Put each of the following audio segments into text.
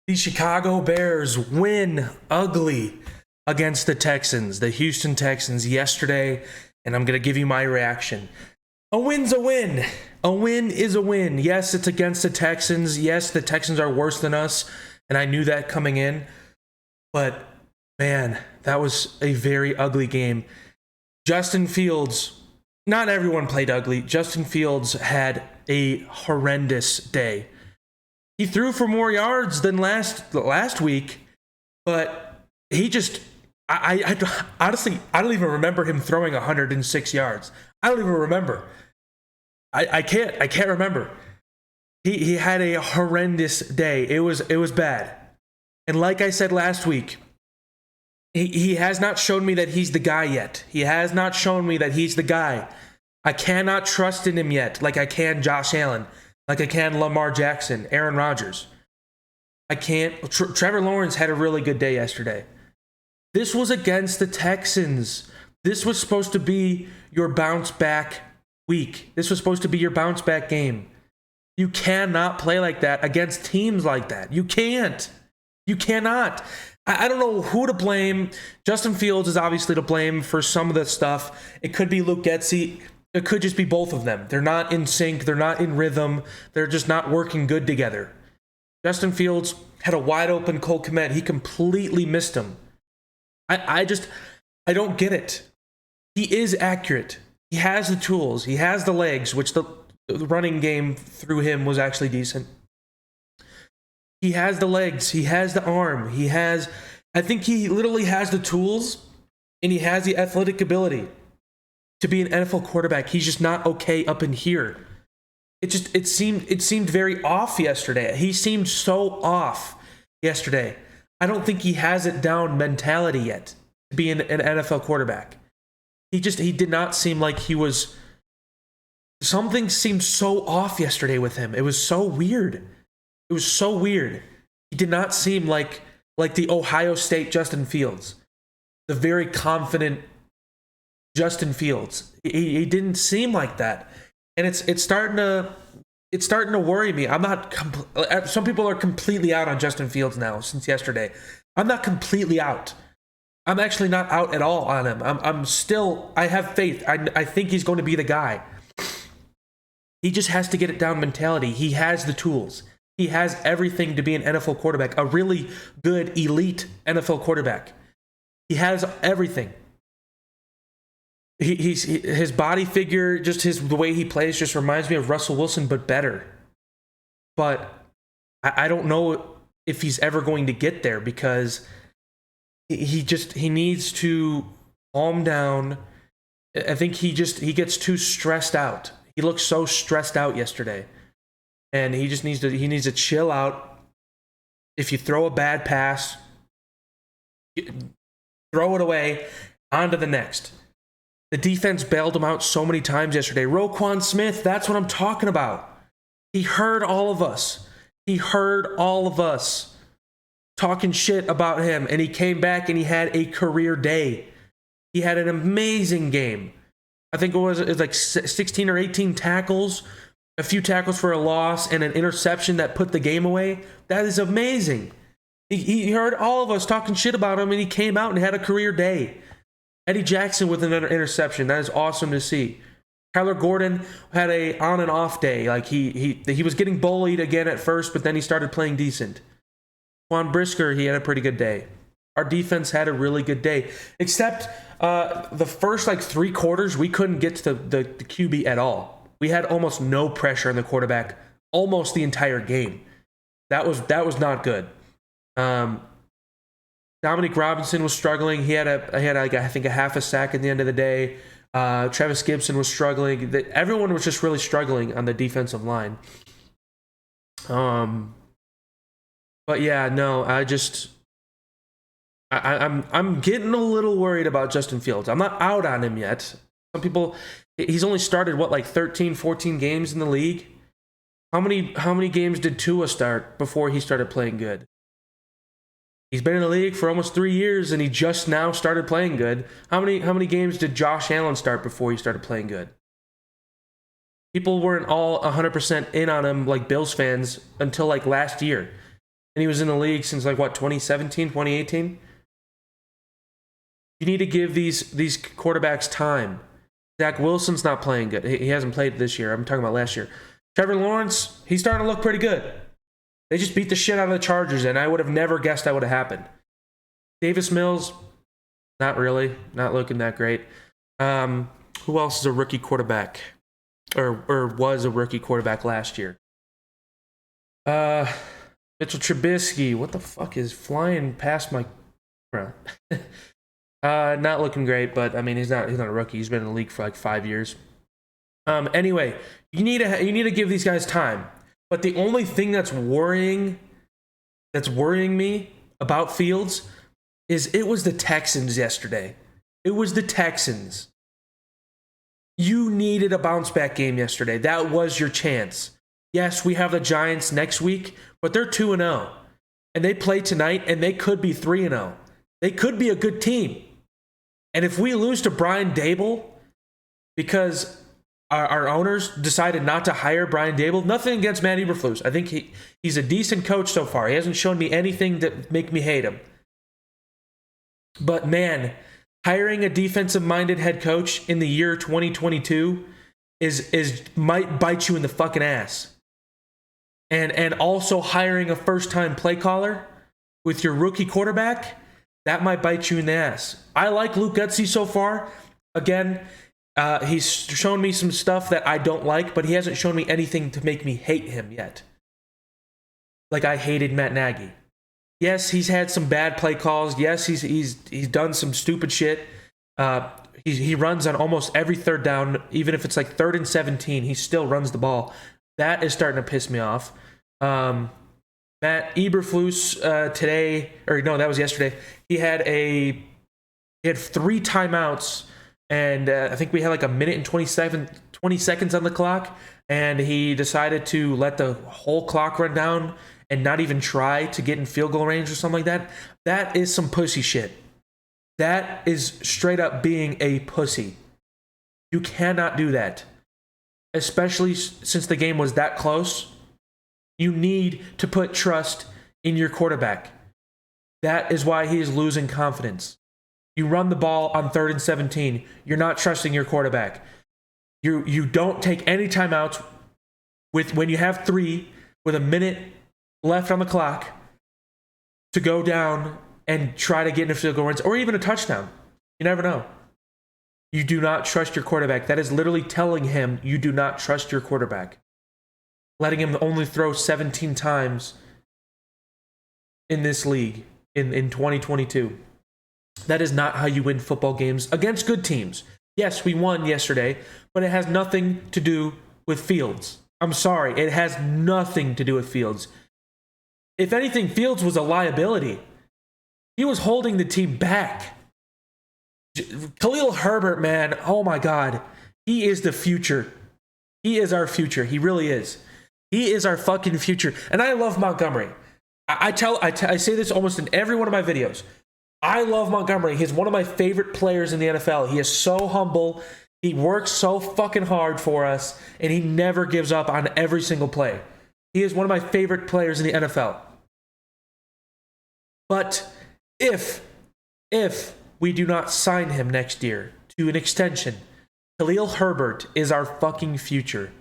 The Chicago Bears win ugly against the Texans, the Houston Texans, yesterday, and I'm going to give you my reaction. A win's a win. A win is a win. Yes, it's against the Texans. Yes, the Texans are worse than us, and I knew that coming in. But, man, that was a very ugly game. Justin Fields, not everyone played ugly. Justin Fields had a horrendous day. He threw for more yards than last week, but he just, I honestly, I don't even remember him throwing 106 yards. I don't even remember. I can't remember. He had a horrendous day. It was bad. And like I said last week, he has not shown me that he's the guy yet. He has not shown me that he's the guy. I cannot trust in him yet, like I can Josh Allen, like I can Lamar Jackson, Aaron Rodgers. I can't. Trevor Lawrence had a really good day yesterday. This was against the Texans. This was supposed to be your bounce back week. This was supposed to be your bounce back game. You cannot play like that against teams like that. You can't. You cannot. I don't know who to blame. Justin Fields is obviously to blame for some of the stuff. It could be Luke Getsy. It could just be both of them. They're not in sync. They're not in rhythm. They're just not working good together. Justin Fields had a wide open Cole Kmet. He completely missed him. I don't get it. He is accurate. He has the tools. He has the legs, which the running game through him was actually decent. He has the legs. He has the arm. I think he literally has the tools, and he has the athletic ability to be an NFL quarterback. He's just not okay up in here. It seemed very off yesterday. He seemed so off yesterday. I don't think he has it down mentality yet to be an NFL quarterback. He did not seem like he was. Something seemed so off yesterday with him. It was so weird. It was so weird. He did not seem like the Ohio State Justin Fields, the very confident Justin Fields. He didn't seem like that, and it's starting to worry me. I'm not. Some people are completely out on Justin Fields now since yesterday. I'm not completely out. I'm actually not out at all on him. I'm still. I have faith. I think he's going to be the guy. He just has to get it down mentality. He has the tools. He has everything to be an NFL quarterback, a really good elite NFL quarterback. He has everything. His body figure, just the way he plays, just reminds me of Russell Wilson, but better. But I don't know if he's ever going to get there because he needs to calm down. I think he gets too stressed out. He looked so stressed out yesterday, and he needs to chill out. If you throw a bad pass, throw it away, on to the next. The defense bailed him out so many times yesterday. Roquan Smith, that's what I'm talking about. He heard all of us. He heard all of us talking shit about him, and he came back and he had a career day. He had an amazing game. I think it was like 16 or 18 tackles, a few tackles for a loss, and an interception that put the game away. That is amazing. He heard all of us talking shit about him, and he came out and had a career day. Eddie Jackson with another interception. That is awesome to see. Kyler Gordon had a on and off day. Like he was getting bullied again at first, but then he started playing decent. Juan Brisker, he had a pretty good day. Our defense had a really good day, except the first like 3 quarters, we couldn't get to the QB at all. We had almost no pressure on the quarterback almost the entire game. That was not good. Dominic Robinson was struggling. He had I think a half a sack at the end of the day. Travis Gibson was struggling. Everyone was just really struggling on the defensive line. But yeah, no, I'm getting a little worried about Justin Fields. I'm not out on him yet. Some people, he's only started like 13, 14 games in the league. How many games did Tua start before he started playing good? He's been in the league for almost 3 years, and he just now started playing good. How many games did Josh Allen start before he started playing good? People weren't all 100% in on him like Bills fans until like last year. And he was in the league since like what, 2017, 2018? You need to give these quarterbacks time. Zach Wilson's not playing good. He hasn't played this year. I'm talking about last year. Trevor Lawrence, he's starting to look pretty good. They just beat the shit out of the Chargers, and I would have never guessed that would have happened. Davis Mills, not really. Not looking that great. Who else is a rookie quarterback? Or was a rookie quarterback last year? Mitchell Trubisky. What the fuck is flying past my camera? Not looking great, but I mean he's not a rookie. He's been in the league for like 5 years. Anyway, you need to give these guys time. But the only thing that's worrying me about Fields is it was the Texans yesterday. It was the Texans. You needed a bounce back game yesterday. That was your chance. Yes, we have the Giants next week, but they're 2-0. And they play tonight, and they could be 3-0. They could be a good team. And if we lose to Brian Daboll because our owners decided not to hire Brian Daboll, nothing against Matt Eberflus. I think he's a decent coach so far. He hasn't shown me anything that make me hate him. But man, hiring a defensive-minded head coach in the year 2022 is might bite you in the fucking ass. And also hiring a first-time play caller with your rookie quarterback, that might bite you in the ass. I like Luke Getsy so far. Again, he's shown me some stuff that I don't like, but he hasn't shown me anything to make me hate him yet. Like I hated Matt Nagy. Yes, he's had some bad play calls. Yes, he's done some stupid shit. He runs on almost every third down, even if it's like 3rd and 17, he still runs the ball. That is starting to piss me off. Matt Eberflus today, or no, that was yesterday. He had 3 timeouts, and I think we had like a minute and 20 seconds on the clock, and he decided to let the whole clock run down and not even try to get in field goal range or something like that. That is some pussy shit. That is straight up being a pussy. You cannot do that. Especially since the game was that close. You need to put trust in your quarterback. That is why he is losing confidence. You run the ball on 3rd and 17. You're not trusting your quarterback. You don't take any timeouts when you have 3 with a minute left on the clock to go down and try to get in a field goal range or even a touchdown. You never know. You do not trust your quarterback. That is literally telling him you do not trust your quarterback. Letting him only throw 17 times in this league in 2022. That is not how you win football games against good teams. Yes, we won yesterday, but it has nothing to do with Fields. I'm sorry, it has nothing to do with Fields. If anything, Fields was a liability. He was holding the team back. Khalil Herbert, man, oh my God. He is the future. He is our future. He really is. He is our fucking future. And I love Montgomery. I say this almost in every one of my videos. I love Montgomery. He's one of my favorite players in the NFL. He is so humble. He works so fucking hard for us, and he never gives up on every single play. He is one of my favorite players in the NFL. But if we do not sign him next year to an extension, Khalil Herbert is our fucking future.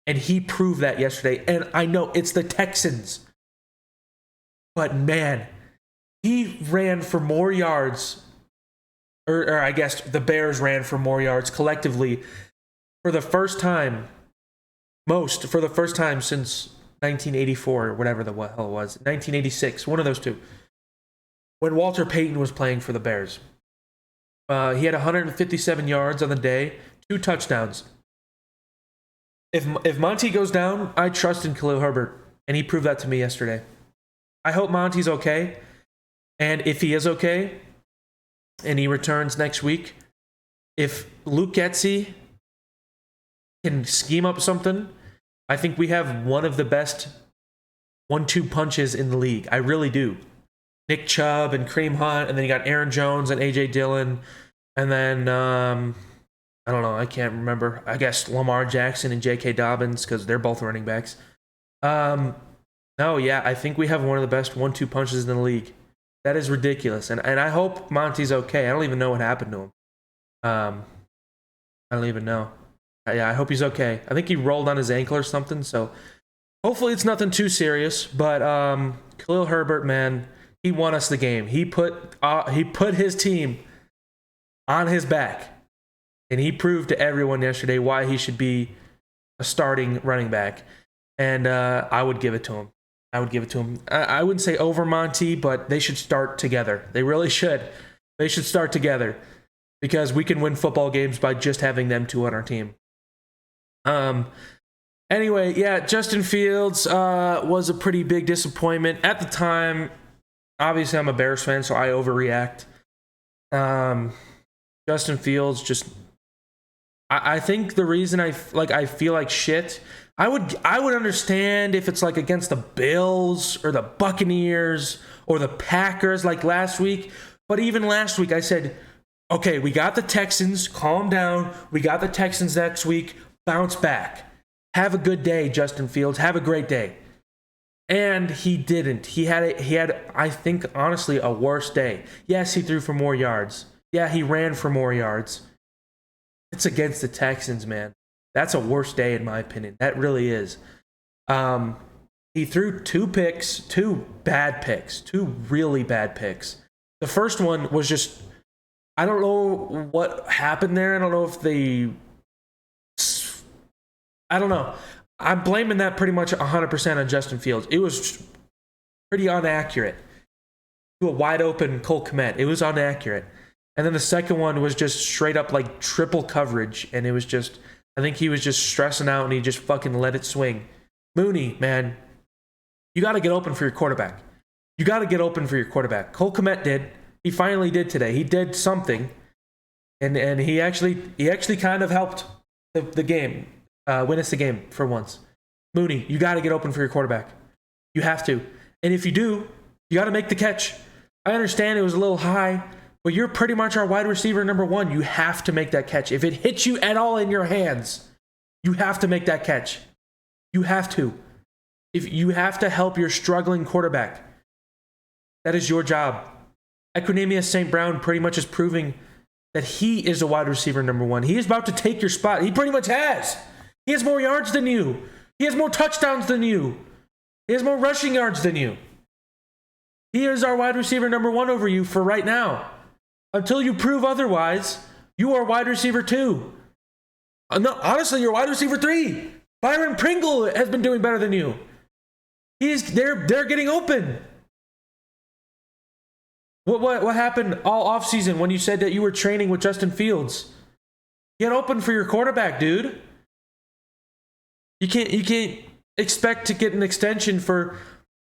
And he proved that yesterday. And I know it's the Texans. But man, he ran for more yards, or I guess the Bears ran for more yards collectively for the first time since 1984 or whatever the hell it was. 1986, one of those two. When Walter Payton was playing for the Bears. He had 157 yards on the day, 2 touchdowns. If Monty goes down, I trust in Khalil Herbert, and he proved that to me yesterday. I hope Monty's okay, and if he is okay, and he returns next week, if Luke Getsy can scheme up something, I think we have one of the best 1-2 punches in the league. I really do. Nick Chubb and Kareem Hunt, and then you got Aaron Jones and A.J. Dillon, and then, I don't know, I can't remember. I guess Lamar Jackson and J.K. Dobbins, because they're both running backs. No, yeah, I think we have one of the best 1-2 punches in the league. That is ridiculous, and I hope Monty's okay. I don't even know what happened to him. I don't even know. Yeah, I hope he's okay. I think he rolled on his ankle or something, so hopefully it's nothing too serious. But Khalil Herbert, man, he won us the game. He put his team on his back, and he proved to everyone yesterday why he should be a starting running back. And I would give it to him. I would give it to him. I wouldn't say over Monty, but they should start together. They really should. They should start together because we can win football games by just having them two on our team. Anyway, yeah, Justin Fields was a pretty big disappointment. At the time, obviously I'm a Bears fan, so I overreact. Justin Fields just... I think the reason I feel like shit... I would understand if it's like against the Bills or the Buccaneers or the Packers like last week. But even last week I said, okay, we got the Texans, calm down. We got the Texans next week, bounce back. Have a good day, Justin Fields. Have a great day. And he didn't. He had I think honestly a worse day. Yes, he threw for more yards. Yeah, he ran for more yards. It's against the Texans, man. That's a worse day in my opinion. That really is. He threw two really bad picks. The first one was just, I don't know what happened there. I don't know if I don't know. I'm blaming that pretty much 100% on Justin Fields. It was pretty inaccurate to a wide open Cole Kmet. It was inaccurate. And then the second one was just straight up like triple coverage. And it was just, I think he was just stressing out and he just fucking let it swing. Mooney, man, you got to get open for your quarterback. You got to get open for your quarterback. Cole Kmet did. He finally did today. He did something. And he actually kind of helped the game, win us the game for once. Mooney, you got to get open for your quarterback. You have to. And if you do, you got to make the catch. I understand it was a little high, but you're pretty much our wide receiver number one. You have to make that catch. If it hits you at all in your hands, you have to make that catch. You have to. If you have to help your struggling quarterback, that is your job. Equinemius St. Brown pretty much is proving that he is a wide receiver number one. He is about to take your spot. He pretty much has. He has more yards than you. He has more touchdowns than you. He has more rushing yards than you. He is our wide receiver number one over you for right now. Until you prove otherwise, you are wide receiver two. No, honestly, you're wide receiver three. Byron Pringle has been doing better than you. They're getting open. What happened all offseason when you said that you were training with Justin Fields? Get open for your quarterback, dude. You can't expect to get an extension for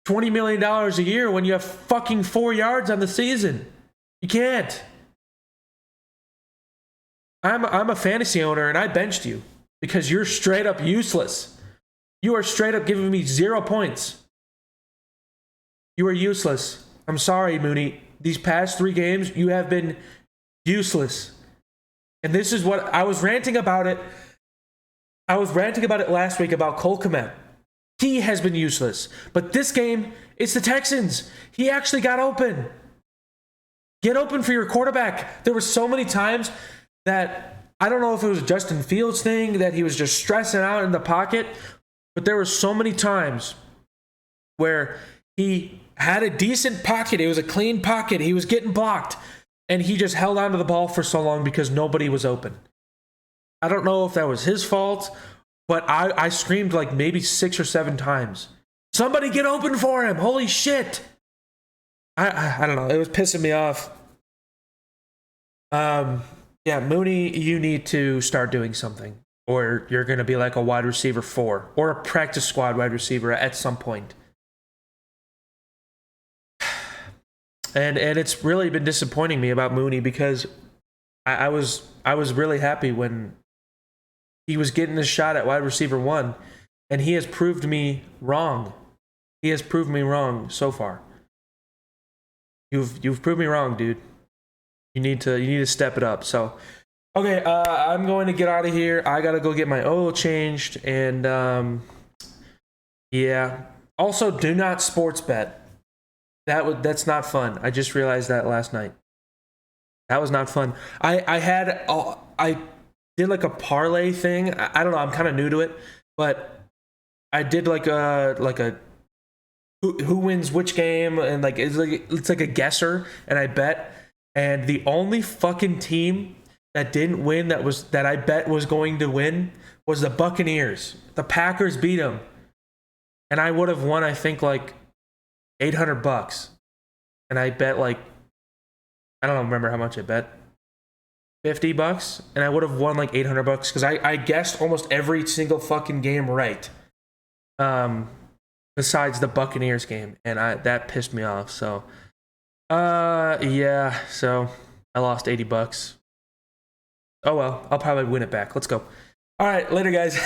$20 million a year when you have fucking 4 yards on the season. You can't. I'm a fantasy owner and I benched you because you're straight up useless. You are straight up giving me 0 points. You are useless. I'm sorry, Mooney. These past 3 games, you have been useless. And this is what I was ranting about it. I was ranting about it last week about Cole Kmet. He has been useless. But this game, it's the Texans. He actually got open. Get open for your quarterback. There were so many times that I don't know if it was a Justin Fields thing, that he was just stressing out in the pocket, but there were so many times where he had a decent pocket. It was a clean pocket. He was getting blocked, and he just held onto the ball for so long because nobody was open. I don't know if that was his fault, but I screamed like maybe 6 or 7 times. Somebody get open for him. Holy shit. I don't know. It was pissing me off. Yeah, Mooney, you need to start doing something, or you're going to be like a wide receiver 4 or a practice squad wide receiver at some point. And it's really been disappointing me about Mooney because I was really happy when he was getting a shot at wide receiver 1, and he has proved me wrong. He has proved me wrong so far. You've proved me wrong, dude. You need to step it up. So, okay, I'm going to get out of here. I gotta go get my oil changed, and yeah, Also, do not sports bet. That's not fun. I just realized that last night. That was not fun. I did like a parlay thing. I don't know. I'm kind of new to it, but I did like a who wins which game, and like it's like a guesser, and I bet, and the only fucking team that didn't win that I bet was going to win was the Buccaneers. The Packers beat them, and I would have won, I think, like $800, and I bet like, I don't remember how much I bet, $50, and I would have won like $800 because I guessed almost every single fucking game right. Besides the Buccaneers game, and that pissed me off. So, yeah. So I lost $80. Oh well, I'll probably win it back. Let's go. All right, later, guys.